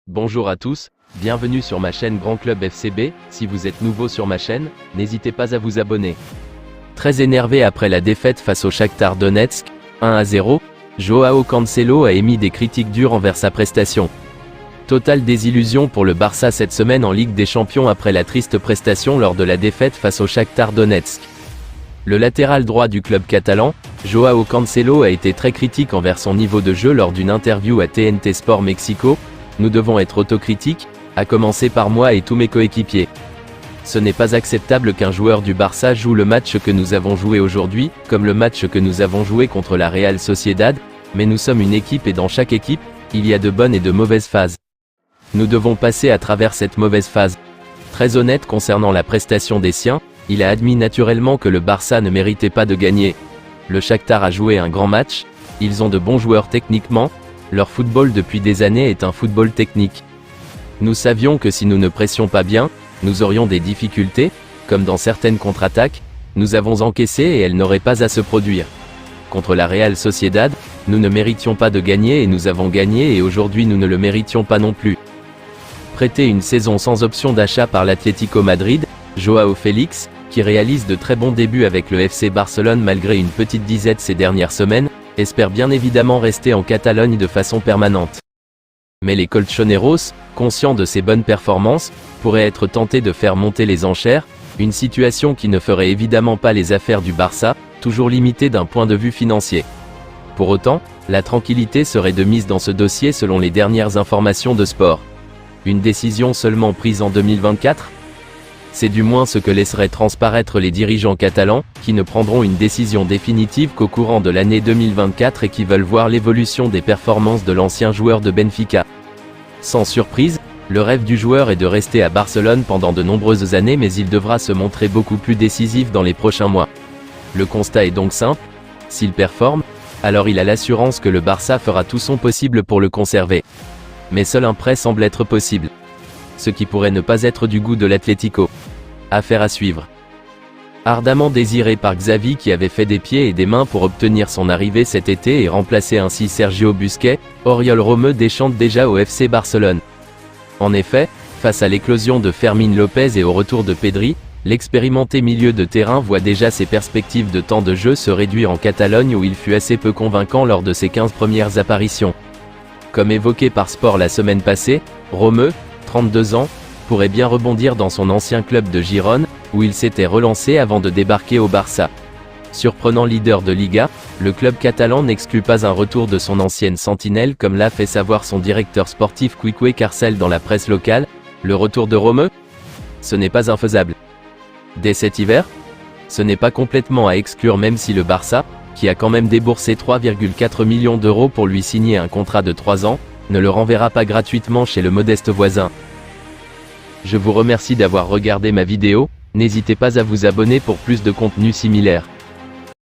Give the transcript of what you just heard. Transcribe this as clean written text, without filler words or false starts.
Bonjour à tous, bienvenue sur ma chaîne Grand Club FCB. Si vous êtes nouveau sur ma chaîne, n'hésitez pas à vous abonner. Très énervé après la défaite face au Shakhtar Donetsk, 1-0, Joao Cancelo a émis des critiques dures envers sa prestation. Totale désillusion pour le Barça cette semaine en Ligue des Champions après la triste prestation lors de la défaite face au Shakhtar Donetsk. Le latéral droit du club catalan, Joao Cancelo a été très critique envers son niveau de jeu lors d'une interview à TNT Sport Mexico. Nous devons être autocritiques, à commencer par moi et tous mes coéquipiers. Ce n'est pas acceptable qu'un joueur du Barça joue le match que nous avons joué aujourd'hui, comme le match que nous avons joué contre la Real Sociedad, mais nous sommes une équipe et dans chaque équipe, il y a de bonnes et de mauvaises phases. Nous devons passer à travers cette mauvaise phase. Très honnête concernant la prestation des siens, il a admis naturellement que le Barça ne méritait pas de gagner. Le Shakhtar a joué un grand match, ils ont de bons joueurs techniquement, leur football depuis des années est un football technique. Nous savions que si nous ne pressions pas bien, nous aurions des difficultés, comme dans certaines contre-attaques, nous avons encaissé et elles n'auraient pas à se produire. Contre la Real Sociedad, nous ne méritions pas de gagner et nous avons gagné et aujourd'hui nous ne le méritions pas non plus. Prêté une saison sans option d'achat par l'Atlético Madrid, Joao Félix, qui réalise de très bons débuts avec le FC Barcelone malgré une petite disette ces dernières semaines, espère bien évidemment rester en Catalogne de façon permanente. Mais les colchoneros, conscients de ses bonnes performances, pourraient être tentés de faire monter les enchères, une situation qui ne ferait évidemment pas les affaires du Barça, toujours limitées d'un point de vue financier. Pour autant, la tranquillité serait de mise dans ce dossier selon les dernières informations de Sport. Une décision seulement prise en 2024 ? C'est du moins ce que laisseraient transparaître les dirigeants catalans, qui ne prendront une décision définitive qu'au courant de l'année 2024 et qui veulent voir l'évolution des performances de l'ancien joueur de Benfica. Sans surprise, le rêve du joueur est de rester à Barcelone pendant de nombreuses années mais il devra se montrer beaucoup plus décisif dans les prochains mois. Le constat est donc simple, s'il performe, alors il a l'assurance que le Barça fera tout son possible pour le conserver. Mais seul un prêt semble être possible. Ce qui pourrait ne pas être du goût de l'Atlético. Affaire à suivre. Ardemment désiré par Xavi qui avait fait des pieds et des mains pour obtenir son arrivée cet été et remplacer ainsi Sergio Busquets, Oriol Romeu déchante déjà au FC Barcelone. En effet, face à l'éclosion de Fermín López et au retour de Pedri, l'expérimenté milieu de terrain voit déjà ses perspectives de temps de jeu se réduire en Catalogne où il fut assez peu convaincant lors de ses 15 premières apparitions. Comme évoqué par Sport la semaine passée, Romeu, 32 ans, pourrait bien rebondir dans son ancien club de Gérone, où il s'était relancé avant de débarquer au Barça. Surprenant leader de Liga, le club catalan n'exclut pas un retour de son ancienne sentinelle comme l'a fait savoir son directeur sportif Quique Carcel dans la presse locale. Le retour de Romeu ? Ce n'est pas infaisable. Dès cet hiver ? Ce n'est pas complètement à exclure même si le Barça, qui a quand même déboursé 3,4 millions d'euros pour lui signer un contrat de 3 ans, ne le renverra pas gratuitement chez le modeste voisin. Je vous remercie d'avoir regardé ma vidéo, n'hésitez pas à vous abonner pour plus de contenu similaire.